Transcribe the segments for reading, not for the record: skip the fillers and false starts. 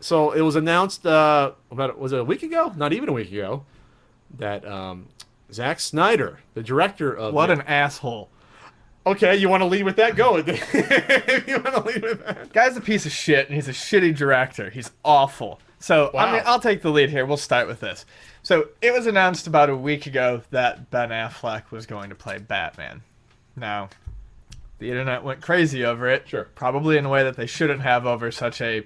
So it was announced was it a week ago? Not even a week ago, that Zack Snyder, the director of What an asshole. Okay, you want to lead with that? Go. If you want to lead with that. Guy's a piece of shit, and he's a shitty director. He's awful. So, I mean, Wow. I'll take the lead here. We'll start with this. So, it was announced about a week ago that Ben Affleck was going to play Batman. Now, the internet went crazy over it. Sure. Probably in a way that they shouldn't have over such a,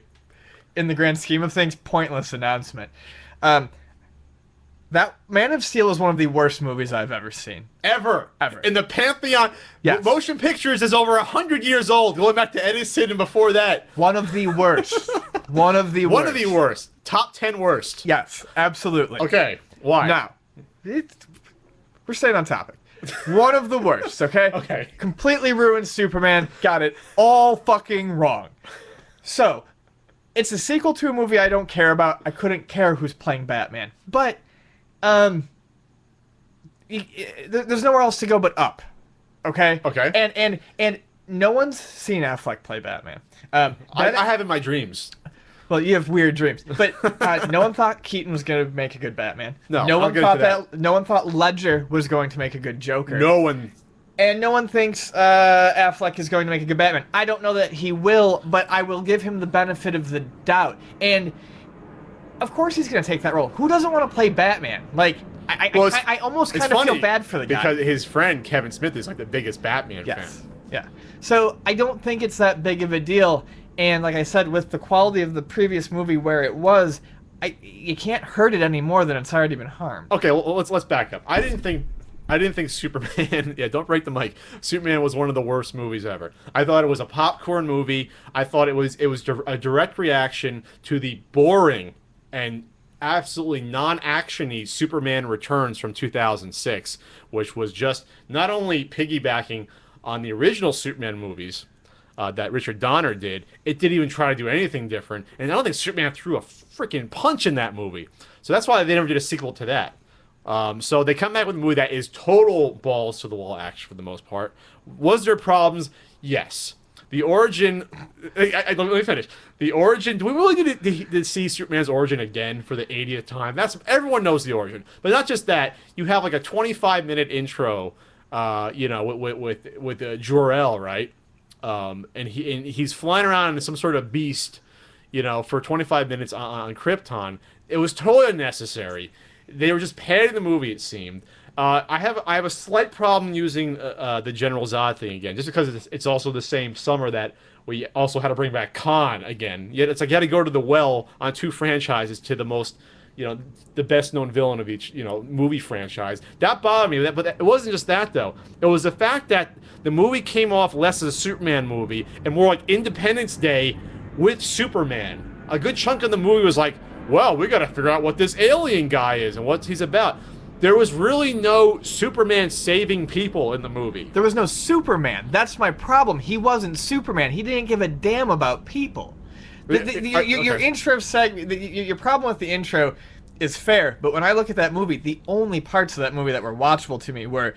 in the grand scheme of things, pointless announcement. That Man of Steel is one of the worst movies I've ever seen. Ever. Ever. In the pantheon. Yes. Motion pictures is over 100 years old, going back to Edison and before that. One of the worst. One of the worst. One of the worst. Top 10 worst. Yes, absolutely. Okay. Why? Now, we're staying on topic. One of the worst, okay? Okay. Completely ruined Superman. Got it all fucking wrong. So, it's a sequel to a movie I don't care about. I couldn't care who's playing Batman. But, there's nowhere else to go but up. Okay? Okay. And no one's seen Affleck play Batman. I have in my dreams. Well, you have weird dreams, but no one thought Keaton was going to make a good Batman. No, no I'll one get thought into that. No one thought Ledger was going to make a good Joker. No one. And no one thinks Affleck is going to make a good Batman. I don't know that he will, but I will give him the benefit of the doubt. And of course, he's going to take that role. Who doesn't want to play Batman? Like, I almost kind of feel bad for the guy because his friend Kevin Smith is like the biggest Batman fan. Yeah. So I don't think it's that big of a deal. And like I said, with the quality of the previous movie where it was, you can't hurt it any more than it's already been harmed. Okay, well, let's back up. I didn't think Superman. Yeah, don't break the mic. Superman was one of the worst movies ever. I thought it was a popcorn movie. I thought it was a direct reaction to the boring and absolutely non-actiony Superman Returns from 2006, which was just not only piggybacking on the original Superman movies that Richard Donner did, it didn't even try to do anything different. And I don't think Superman threw a freaking punch in that movie. So that's why they never did a sequel to that. So they come back with a movie that is total balls to the wall action for the most part. Was there problems? Yes. The origin. Let me finish. The origin. Do we really need to see Superman's origin again for the 80th time? Everyone knows the origin, but not just that. You have like a 25-minute intro. With Jor-El, right? And he's flying around in some sort of beast, for 25 minutes on Krypton. It was totally unnecessary. They were just padding the movie, it seemed. I have a slight problem using the General Zod thing again, just because it's also the same summer that we also had to bring back Khan again. Yet it's like you had to go to the well on two franchises to the most, the best known villain of each, movie franchise. That bothered me. But it wasn't just that though. It was the fact that the movie came off less as a Superman movie and more like Independence Day with Superman. A good chunk of the movie was like, well, we got to figure out what this alien guy is and what he's about. There was really no Superman saving people in the movie. There was no Superman. That's my problem. He wasn't Superman. He didn't give a damn about people. Your intro segment, your problem with the intro is fair, but when I look at that movie, the only parts of that movie that were watchable to me were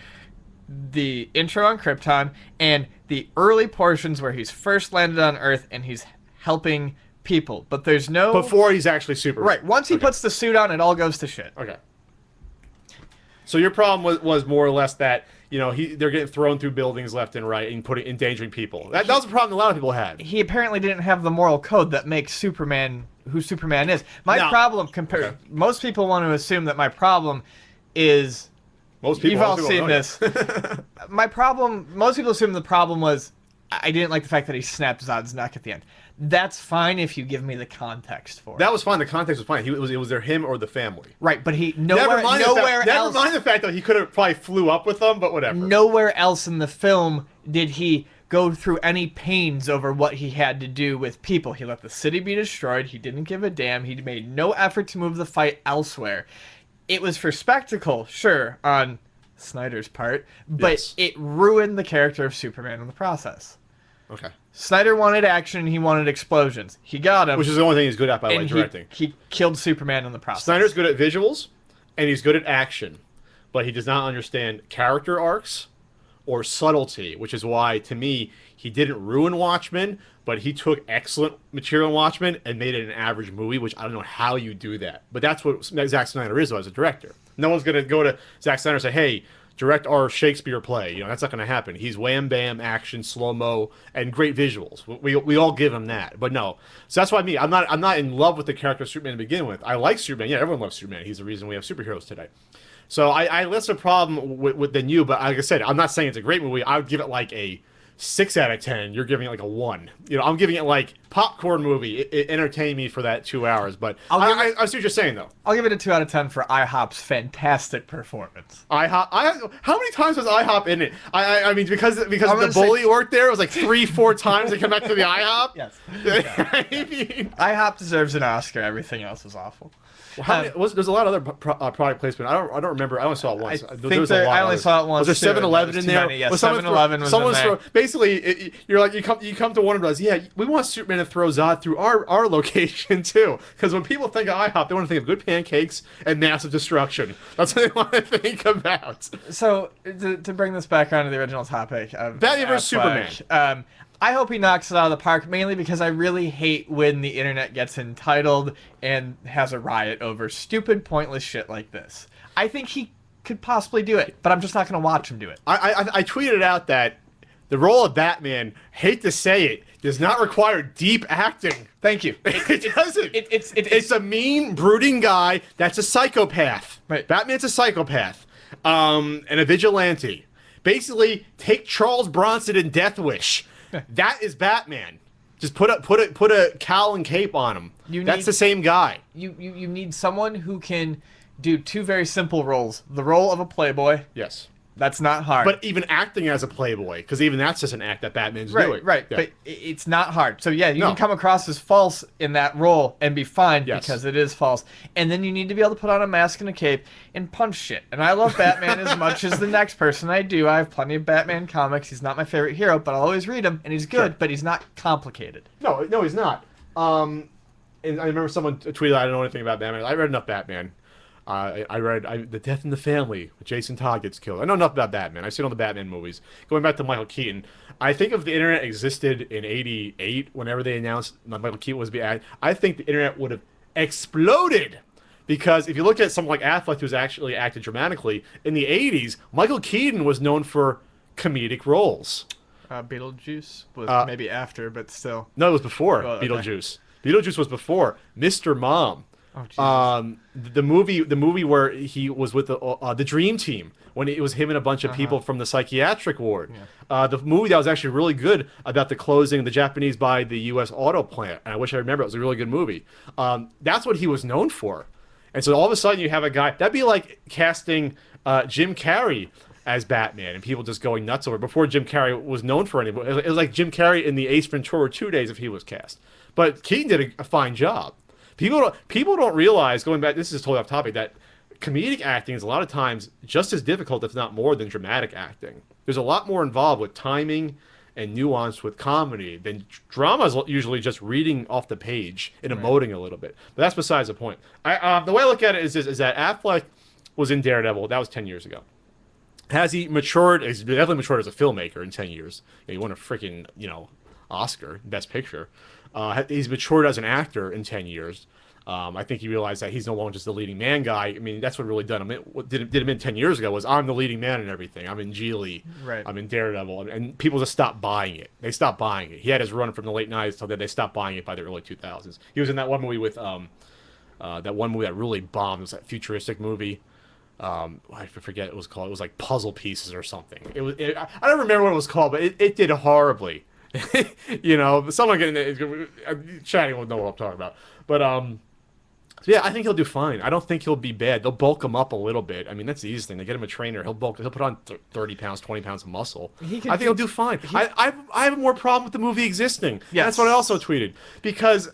the intro on Krypton and the early portions where he's first landed on Earth and he's helping people. But there's no... Before he's actually Superman. Right. Once he puts the suit on, it all goes to shit. Okay. So your problem was more or less that, they're getting thrown through buildings left and right and endangering people. That was a problem a lot of people had. He apparently didn't have the moral code that makes Superman who Superman is. Problem most people want to assume that my problem is... Most people You've all seen this. Most people assume the problem was I didn't like the fact that he snapped Zod's neck at the end. That's fine if you give me the context for it. That was fine. The context was fine. It was either him or the family. Right, but nowhere else. Never mind the fact that he could have probably flew up with them, but whatever. Nowhere else in the film did he go through any pains over what he had to do with people. He let the city be destroyed. He didn't give a damn. He made no effort to move the fight elsewhere. It was for spectacle, sure, on Snyder's part, but Yes. It ruined the character of Superman in the process. Okay. Snyder wanted action, he wanted explosions. He got them. Which is the only thing he's good at, by the way, and directing. he killed Superman in the process. Snyder's good at visuals, and he's good at action, but he does not understand character arcs or subtlety, which is why, to me, he didn't ruin Watchmen, but he took excellent material in Watchmen and made it an average movie, which I don't know how you do that. But that's what Zack Snyder is, though, as a director. No one's going to go to Zack Snyder and say, hey, direct our Shakespeare play. You know, that's not going to happen. He's wham, bam, action, slow-mo, and great visuals. We all give him that. But no. So that's why I'm not in love with the character of Superman to begin with. I like Superman. Yeah, everyone loves Superman. He's the reason we have superheroes today. So I less a problem with than you, but like I said, I'm not saying it's a great movie. I would give it like a 6 out of 10. You're giving it like a 1. You know, I'm giving it like popcorn movie. It entertained me for that 2 hours. But I see what you're saying, though. I'll give it a 2 out of 10 for IHOP's fantastic performance. IHOP. How many times was IHOP in it? I mean, because the bully worked there, it was like 3-4 times they come back to the IHOP. Yes. I mean, IHOP deserves an Oscar. Everything else is awful. There's a lot of other product placement. I don't remember. I only saw it once. I only saw it once. Was there 7-Eleven in there? Yes, 7-Eleven was in there. Basically, you're like you come to Warner Bros. Yeah, we want Superman to throw Zod through our location too. Because when people think of IHOP, they want to think of good pancakes and massive destruction. That's what they want to think about. So to bring this back onto the original topic of Batman vs Superman. I hope he knocks it out of the park, mainly because I really hate when the internet gets entitled and has a riot over stupid, pointless shit like this. I think he could possibly do it, but I'm just not going to watch him do it. I tweeted out that the role of Batman, hate to say it, does not require deep acting. Thank you. It doesn't. It's a mean, brooding guy that's a psychopath. Right. Batman's a psychopath, and a vigilante. Basically, take Charles Bronson in Death Wish. That is Batman. Just put a cowl and cape on him. That's the same guy. You need someone who can do 2 very simple roles. The role of a playboy. Yes. That's not hard. But even acting as a playboy, because even that's just an act that Batman's doing. Right, yeah. But it's not hard. So yeah, you can come across as false in that role and be fine because it is false. And then you need to be able to put on a mask and a cape and punch shit. And I love Batman as much as the next person I do. I have plenty of Batman comics. He's not my favorite hero, but I'll always read him, and he's good, but he's not complicated. No, he's not. And I remember someone tweeted, I don't know anything about Batman. I read enough Batman. I read The Death in the Family. Jason Todd gets killed. I know enough about Batman. I've seen all the Batman movies. Going back to Michael Keaton, I think if the internet existed in '88, whenever they announced Michael Keaton was being acted, I think the internet would have exploded. Because if you look at someone like Affleck, who's actually acted dramatically, in the '80s, Michael Keaton was known for comedic roles. Beetlejuice was maybe after, but still. No, it was before Beetlejuice. Beetlejuice was before Mr. Mom. Oh, the movie where he was with the Dream Team, when it was him and a bunch of people from the psychiatric ward. Yeah. The movie that was actually really good about the closing of the Japanese by the U.S. auto plant. And I wish I remember. It was a really good movie. That's what he was known for. And so all of a sudden you have a guy that'd be like casting Jim Carrey as Batman, and people just going nuts over it. Before Jim Carrey was known for anything. It was like Jim Carrey in the Ace Ventura 2 days if he was cast. But Keaton did a fine job. People don't realize, going back, this is totally off topic, that comedic acting is a lot of times just as difficult, if not more, than dramatic acting. There's a lot more involved with timing and nuance with comedy than drama is usually just reading off the page and emoting a little bit. But that's besides the point. The way I look at it is that Affleck was in Daredevil. That was 10 years ago. Has he matured? He's definitely matured as a filmmaker in 10 years. He won a freaking, Oscar, Best Picture. He's matured as an actor in 10 years. I think he realized that he's no longer just the leading man guy. I mean, that's what really done him. What did him in 10 years ago was I'm the leading man in everything. I'm in Geely. Right. I'm in Daredevil. And people just stopped buying it. They stopped buying it. He had his run from the late 90s till then. They stopped buying it by the early 2000s. He was in that one movie with that one movie that really bombed. It was that futuristic movie. I forget what it was called. It was like Puzzle Pieces or something. I don't remember what it was called, but it did horribly. Someone chatting will know what I'm talking about. But so yeah, I think he'll do fine. I don't think he'll be bad. They'll bulk him up a little bit. I mean, that's the easiest thing. They get him a trainer. He'll put on 30 pounds, 20 pounds of muscle. I think he'll do fine. I have more problem with the movie existing. Yes. That's what I also tweeted. Because,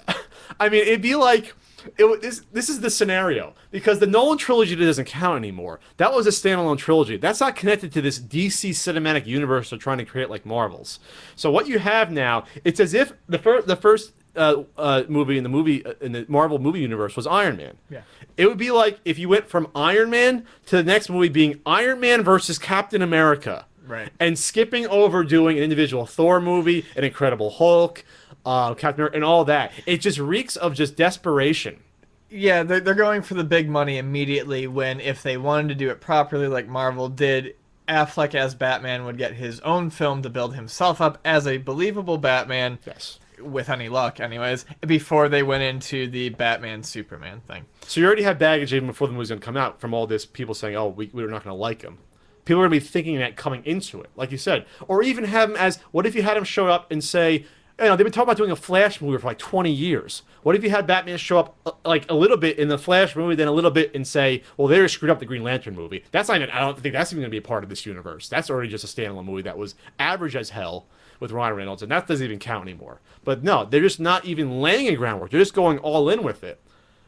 I mean, it'd be like... This is the scenario, because the Nolan trilogy doesn't count anymore. That was a standalone trilogy. That's not connected to this DC cinematic universe they're trying to create like Marvel's. So what you have now, it's as if the first movie in the Marvel movie universe was Iron Man. Yeah. It would be like if you went from Iron Man to the next movie being Iron Man versus Captain America. Right. And skipping over doing an individual Thor movie, an Incredible Hulk, Captain America, and all that. It just reeks of just desperation. Yeah, they're going for the big money immediately when if they wanted to do it properly like Marvel did, Affleck as Batman would get his own film to build himself up as a believable Batman. Yes. With any luck, anyways, before they went into the Batman-Superman thing. So you already have baggage even before the movie's going to come out from all this people saying, oh, we're not going to like him. People are going to be thinking that coming into it, like you said. Or even have him as, what if you had him show up and say, they've been talking about doing a Flash movie for like 20 years. What if you had Batman show up like a little bit in the Flash movie, then a little bit and say, well, they screwed up the Green Lantern movie. That's not even, I don't think that's even going to be a part of this universe. That's already just a standalone movie that was average as hell with Ryan Reynolds, and that doesn't even count anymore. But no, they're just not even laying a groundwork. They're just going all in with it,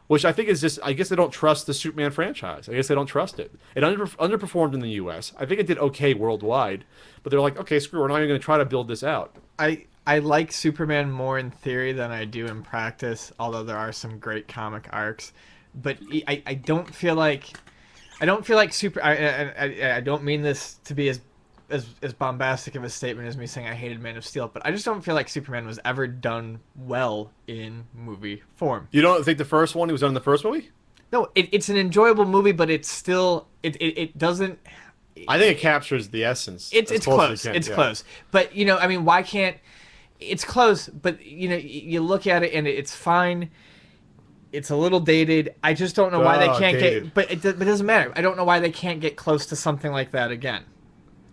which I think is just, I guess they don't trust the Superman franchise. I guess they don't trust it. It underperformed in the U.S. I think it did okay worldwide, but they're like, okay, screw it. We're not even going to try to build this out. I like Superman more in theory than I do in practice, although there are some great comic arcs. But I don't feel like I don't mean this to be as bombastic of a statement as me saying I hated Man of Steel, but I just don't feel like Superman was ever done well in movie form. You don't think the first one, he was done in the first movie? No, it's an enjoyable movie, but it's still it doesn't. I think it captures the essence. It's close. It's close. But I mean, why can't? It's close, but you look at it and it's fine. It's a little dated. I just don't know why they can't dated. but it doesn't matter. I don't know why they can't get close to something like that again.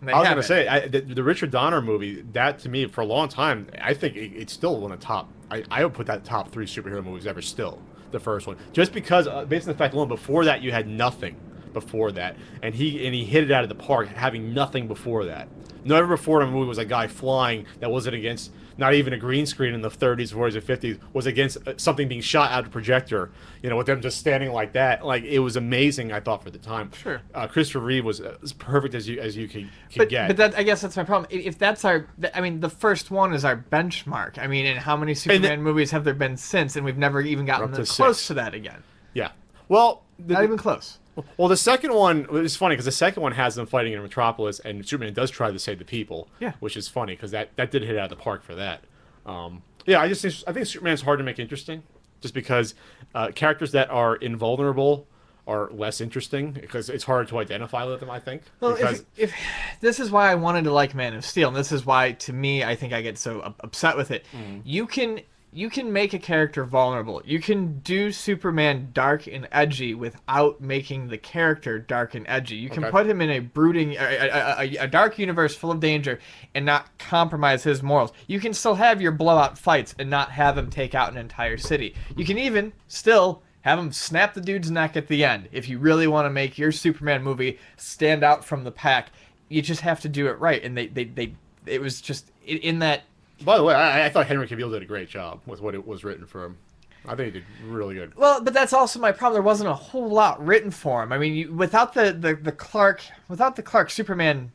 I was going to say, the Richard Donner movie, that to me, for a long time, I think it's still one of the top, I would put that top 3 superhero movies ever still, the first one. Just because, based on the fact alone, before that, you had nothing before that. And he hit it out of the park, having nothing before that. Never before in a movie was a guy flying that wasn't against, not even a green screen in the 30s, 40s, or 50s, was against something being shot out of a projector, with them just standing like that. Like, it was amazing, I thought, for the time. Sure. Christopher Reeve was as perfect as you could get. But I guess that's my problem. If that's the first one is our benchmark. I mean, and how many Superman movies have there been since, and we've never even gotten close to that again. Yeah. Well, not even close. Well, the second one is funny because the second one has them fighting in Metropolis, and Superman does try to save the people. Yeah. Which is funny because that did hit out of the park for that. Yeah, I think Superman's hard to make interesting, just because characters that are invulnerable are less interesting because it's hard to identify with them. I think. Well, if this is why I wanted to like Man of Steel, and this is why, to me, I think I get so upset with it. You can make a character vulnerable. You can do Superman dark and edgy without making the character dark and edgy. You can put him in a brooding, a dark universe full of danger and not compromise his morals. You can still have your blowout fights and not have him take out an entire city. You can even still have him snap the dude's neck at the end. If you really want to make your Superman movie stand out from the pack, you just have to do it right. And it was just in that. By the way, I thought Henry Cavill did a great job with what it was written for him. I think he did really good. Well, but that's also my problem. There wasn't a whole lot written for him. I mean, without the Clark Superman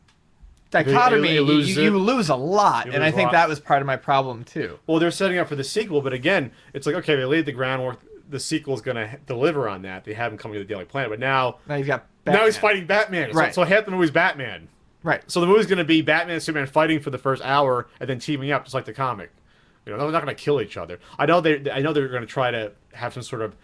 dichotomy, you lose a lot, and I think that was part of my problem too. Well, they're setting up for the sequel, but again, it's like, okay, they laid the groundwork. The sequel's going to deliver on that. They have him coming to the Daily Planet, but now you've got Batman. Now he's fighting Batman. Right. So half the movie's Batman. Right. So the movie's going to be Batman and Superman fighting for the first hour and then teaming up, just like the comic. They're not going to kill each other. I know they're going to try to have some sort of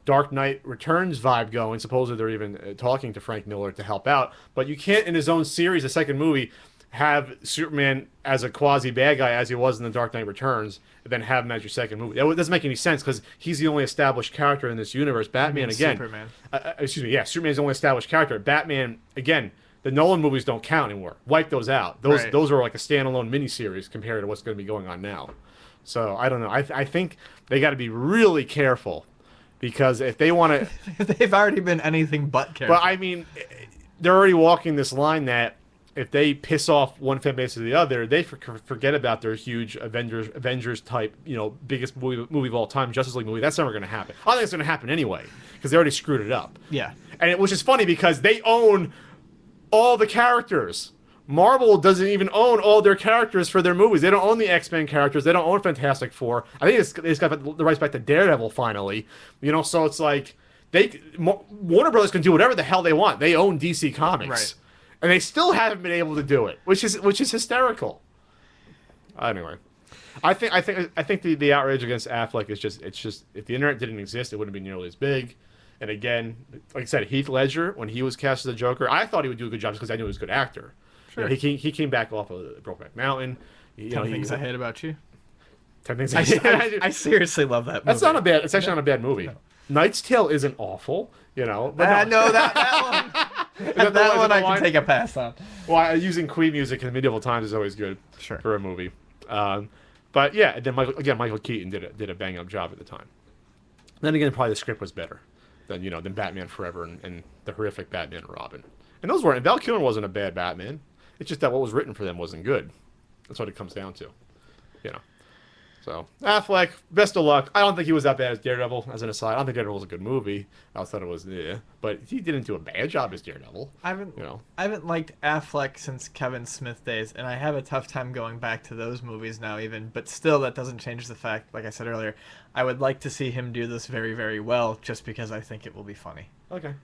Dark Knight Returns vibe going. Supposedly they're even talking to Frank Miller to help out. But you can't, in his own series, the second movie, have Superman as a quasi bad guy as he was in the Dark Knight Returns, and then have him as your second movie. That doesn't make any sense because he's the only established character in this universe. Batman again. Superman. Superman's the only established character. Batman again. The Nolan movies don't count anymore. Wipe those out. Those are like a standalone miniseries compared to what's going to be going on now. So I don't know. I think they got to be really careful because if they want to, they've already been anything but careful. But I mean, they're already walking this line that if they piss off one fan base or the other, they forget about their huge Avengers type, biggest movie of all time, Justice League movie. That's never going to happen. I think it's going to happen anyway because they already screwed it up. Yeah. And which is funny because they own all the characters. Marvel doesn't even own all their characters for their movies. They don't own the X-Men characters. They don't own Fantastic Four. I think they just got the rights back to Daredevil finally. So it's like Warner Brothers can do whatever the hell they want. They own DC Comics, right? And they still haven't been able to do it, which is hysterical. Anyway, I think the outrage against Affleck is just if the internet didn't exist, it wouldn't be nearly as big. And again, like I said, Heath Ledger when he was cast as the Joker, I thought he would do a good job just because I knew he was a good actor. Sure. You know, he came back off of Brokeback Mountain. 10 Things I Hate About You. 10 Things I seriously love that movie. That's not a bad. It's actually not a bad movie. No. Knight's Tale isn't awful, But no, that one. that one I can take a pass on. Well, using Queen music in medieval times is always good for a movie. But yeah, and then Michael Keaton did a bang up job at the time. Then again, probably the script was better than Batman Forever and the horrific Batman and Robin. And those weren't. Val Kilmer wasn't a bad Batman. It's just that what was written for them wasn't good. That's what it comes down to. So, Affleck, best of luck. I don't think he was that bad as Daredevil, as an aside. I don't think Daredevil was a good movie. I thought it was, but he didn't do a bad job as Daredevil. I haven't liked Affleck since Kevin Smith days, and I have a tough time going back to those movies now even, but still that doesn't change the fact, like I said earlier, I would like to see him do this very, very well, just because I think it will be funny. Okay.